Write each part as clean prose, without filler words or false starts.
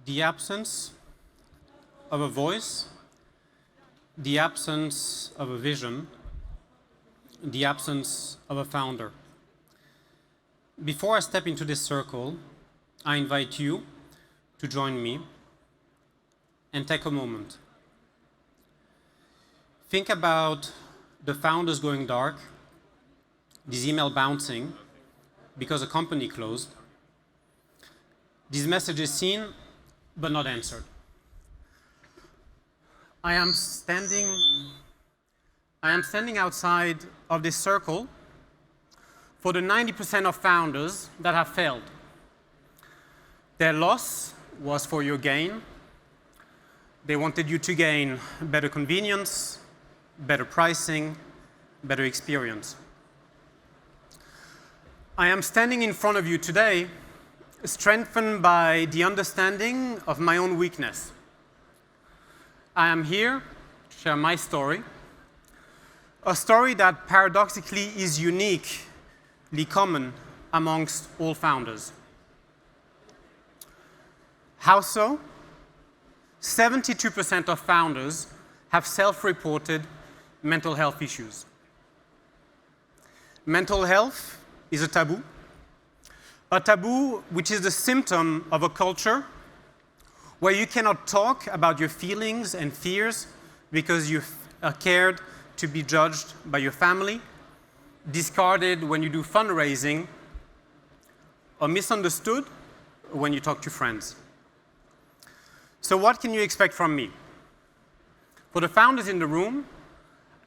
The absence of a voice, the absence of a vision, the absence of a founder. Before I step into this circle, I invite you to join me and take a moment. Think about the founders going dark, this email bouncing because a company closed, these messages seen but not answered. I am standing outside of this circle for the 90% of founders that have failed. Their loss was for your gain. They wanted you to gain better convenience, better pricing, better experience. I am standing in front of you today strengthened by the understanding of my own weakness. I am here to share my story, a story that paradoxically is uniquely common amongst all founders. How so? 72% of founders have self-reported mental health issues. Mental health is a taboo which is the symptom of a culture where you cannot talk about your feelings and fears because you are scared to be judged by your family, discarded when you do fundraising, or misunderstood when you talk to friends. So what can you expect from me? For the founders in the room,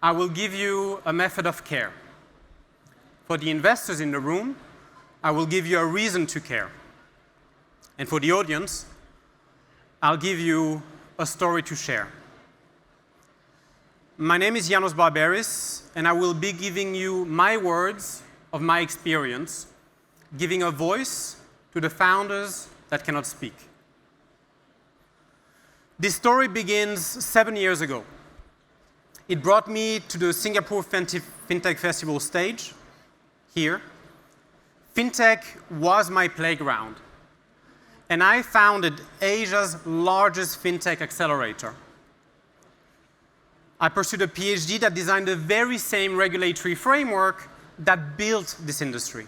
I will give you a method of care. For the investors in the room, I will give you a reason to care. And for the audience, I'll give you a story to share. My name is Janos Barberis, and I will be giving you my words of my experience, giving a voice to the founders that cannot speak. This story begins 7 years ago. It brought me to the Singapore FinTech Festival stage, here. FinTech was my playground, and I founded Asia's largest FinTech accelerator. I pursued a PhD that designed the very same regulatory framework that built this industry.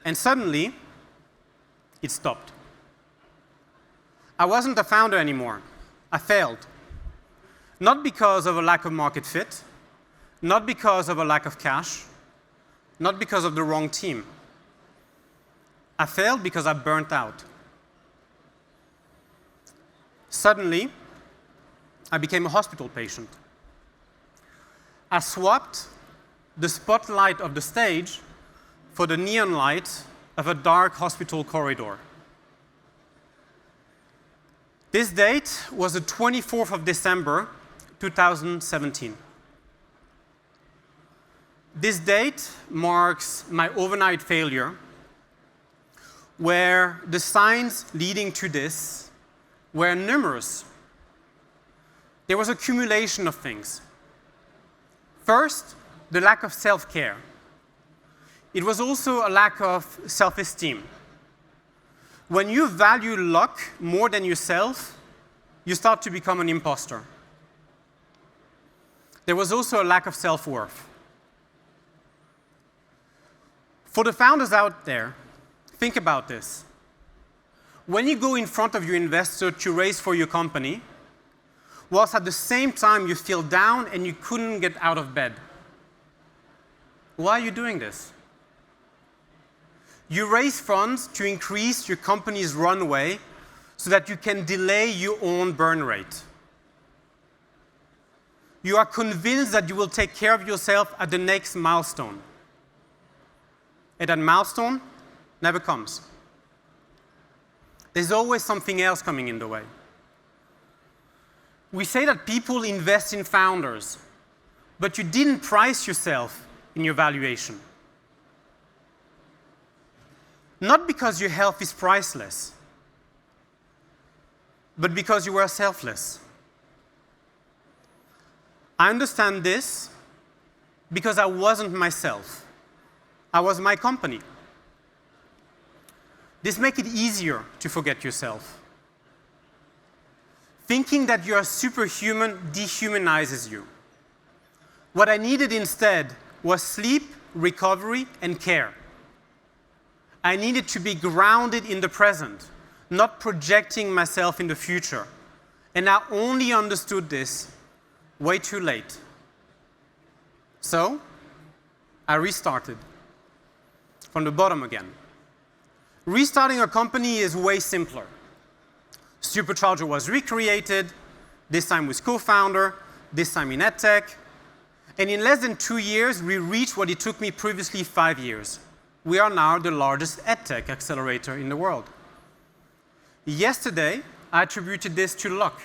And suddenly, it stopped. I wasn't a founder anymore. I failed. Not because of a lack of market fit, not because of a lack of cash, not because of the wrong team. I failed because I burnt out. Suddenly, I became a hospital patient. I swapped the spotlight of the stage for the neon light of a dark hospital corridor. This date was the 24th of December, 2017. This date marks my overnight failure, where the signs leading to this were numerous. There was accumulation of things. First, the lack of self-care. It was also a lack of self-esteem. When you value luck more than yourself, you start to become an imposter. There was also a lack of self-worth. For the founders out there, think about this. When you go in front of your investor to raise for your company, whilst at the same time you feel down and you couldn't get out of bed, why are you doing this? You raise funds to increase your company's runway so that you can delay your own burn rate. You are convinced that you will take care of yourself at the next milestone. And that milestone never comes. There's always something else coming in the way. We say that people invest in founders, but you didn't price yourself in your valuation. Not because your health is priceless, but because you were selfless. I understand this because I wasn't myself. I was my company. This makes it easier to forget yourself. Thinking that you are superhuman dehumanizes you. What I needed instead was sleep, recovery, and care. I needed to be grounded in the present, not projecting myself in the future. And I only understood this way too late. So, I restarted from the bottom again. Restarting a company is way simpler. Supercharger was recreated, this time with co-founder, this time in EdTech. And in less than 2 years, we reached what it took me previously 5 years. We are now the largest EdTech accelerator in the world. Yesterday, I attributed this to luck.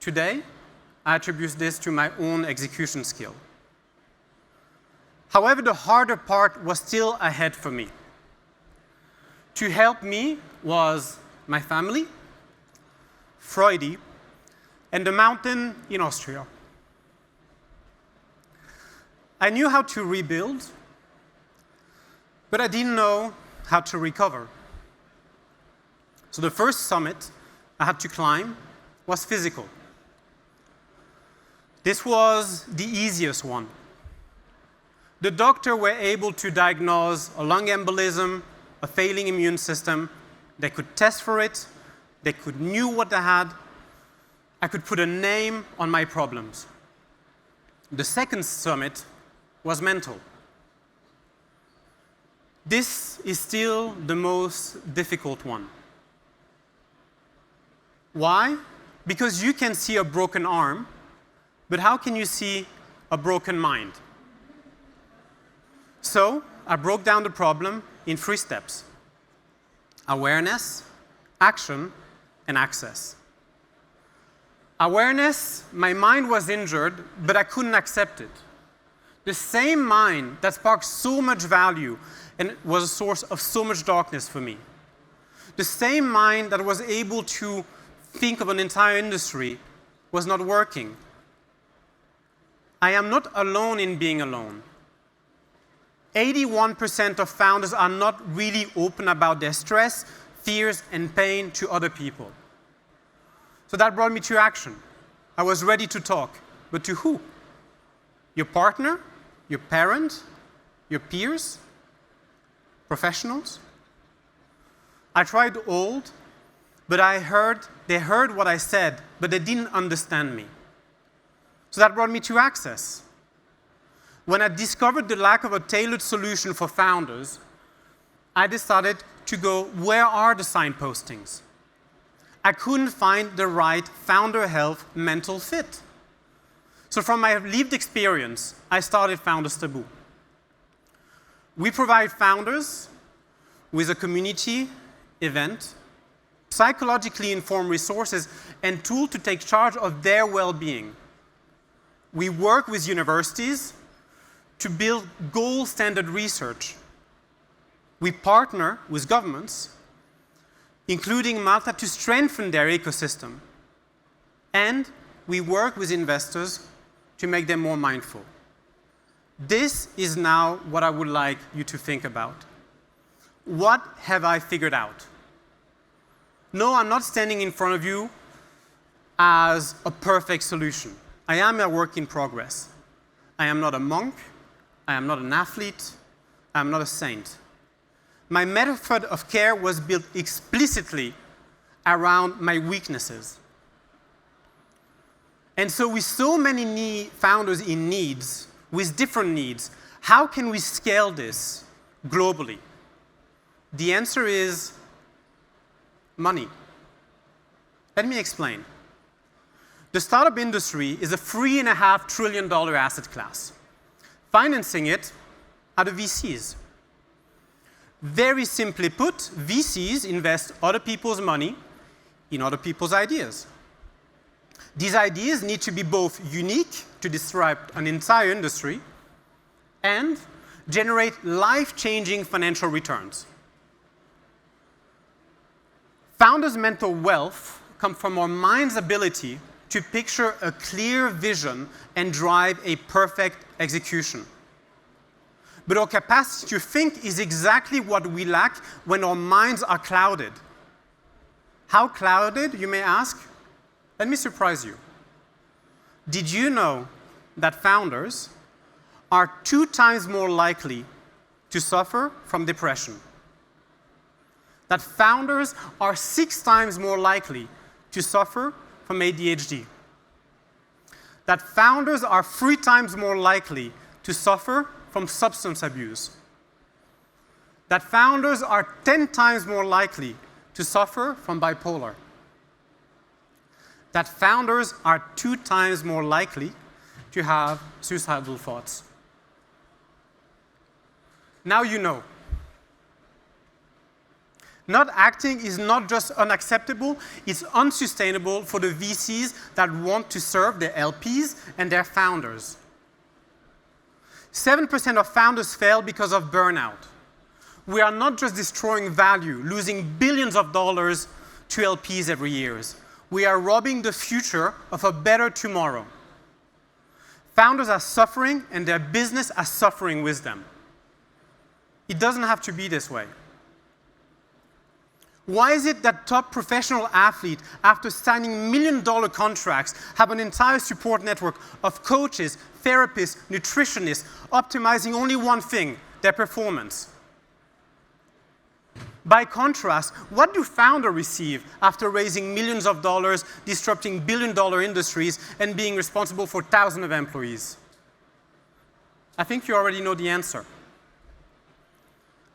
Today, I attribute this to my own execution skill. However, the harder part was still ahead for me. To help me was my family, Freudy, and the mountain in Austria. I knew how to rebuild, but I didn't know how to recover. So the first summit I had to climb was physical. This was the easiest one. The doctors were able to diagnose a lung embolism, a failing immune system. They could test for it. They could knew what I had. I could put a name on my problems. The second summit was mental. This is still the most difficult one. Why? Because you can see a broken arm, but how can you see a broken mind? So I broke down the problem in 3 steps: awareness, action, and access. Awareness, my mind was injured, but I couldn't accept it. The same mind that sparked so much value and was a source of so much darkness for me. The same mind that was able to think of an entire industry was not working. I am not alone in being alone. 81% of founders are not really open about their stress, fears, and pain to other people. So that brought me to action. I was ready to talk, but to who? Your partner? Your parent? Your peers? Professionals? I tried old, but they heard what I said, but they didn't understand me. So that brought me to access. When I discovered the lack of a tailored solution for founders, I decided to go, where are the signpostings? I couldn't find the right founder health mental fit. So from my lived experience, I started Founders Taboo. We provide founders with a community, event, psychologically informed resources, and tools to take charge of their well-being. We work with universities to build gold standard research. We partner with governments, including Malta, to strengthen their ecosystem. And we work with investors to make them more mindful. This is now what I would like you to think about. What have I figured out? No, I'm not standing in front of you as a perfect solution. I am a work in progress. I am not a monk. I am not an athlete. I am not a saint. My method of care was built explicitly around my weaknesses. And so with so many founders in needs, with different needs, how can we scale this globally? The answer is money. Let me explain. The startup industry is a $3.5 trillion asset class. Financing it are the VCs. Very simply put, VCs invest other people's money in other people's ideas. These ideas need to be both unique to disrupt an entire industry and generate life-changing financial returns. Founders' mental wealth comes from our mind's ability to picture a clear vision and drive a perfect execution. But our capacity to think is exactly what we lack when our minds are clouded. How clouded, you may ask? Let me surprise you. Did you know that founders are 2 times more likely to suffer from depression? That founders are 6 times more likely to suffer from ADHD? That founders are 3 times more likely to suffer from substance abuse? That founders are 10 times more likely to suffer from bipolar? That founders are 2 times more likely to have suicidal thoughts? Now you know. Not acting is not just unacceptable, it's unsustainable for the VCs that want to serve their LPs and their founders. 7% of founders fail because of burnout. We are not just destroying value, losing billions of dollars to LPs every year. We are robbing the future of a better tomorrow. Founders are suffering and their business is suffering with them. It doesn't have to be this way. Why is it that top professional athletes, after signing million-dollar contracts, have an entire support network of coaches, therapists, nutritionists, optimizing only one thing, their performance? By contrast, what do founders receive after raising millions of dollars, disrupting billion-dollar industries, and being responsible for thousands of employees? I think you already know the answer.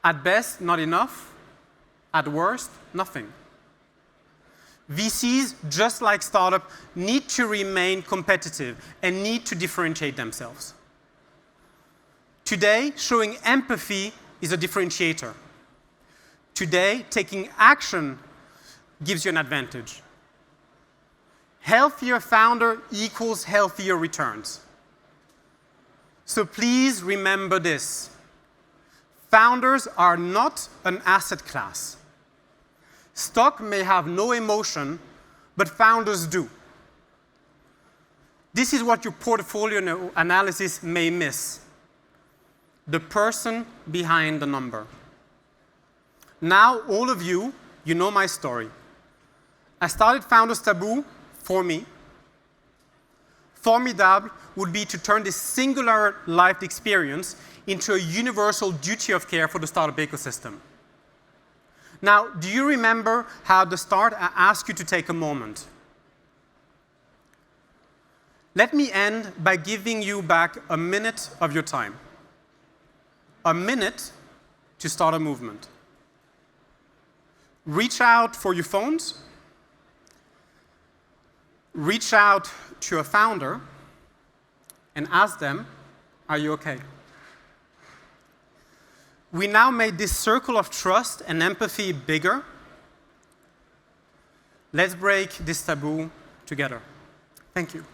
At best, not enough. At worst, nothing. VCs, just like startups, need to remain competitive and need to differentiate themselves. Today, showing empathy is a differentiator. Today, taking action gives you an advantage. Healthier founder equals healthier returns. So please remember this. Founders are not an asset class. Stock may have no emotion, but founders do. This is what your portfolio analysis may miss. The person behind the number. Now, all of you know my story. I started Founders Taboo for me. Formidable would be to turn this singular life experience into a universal duty of care for the startup ecosystem. Now, do you remember how at the start I asked you to take a moment? Let me end by giving you back a minute of your time. A minute to start a movement. Reach out for your phones. Reach out to a founder and ask them, are you okay? We now made this circle of trust and empathy bigger. Let's break this taboo together. Thank you.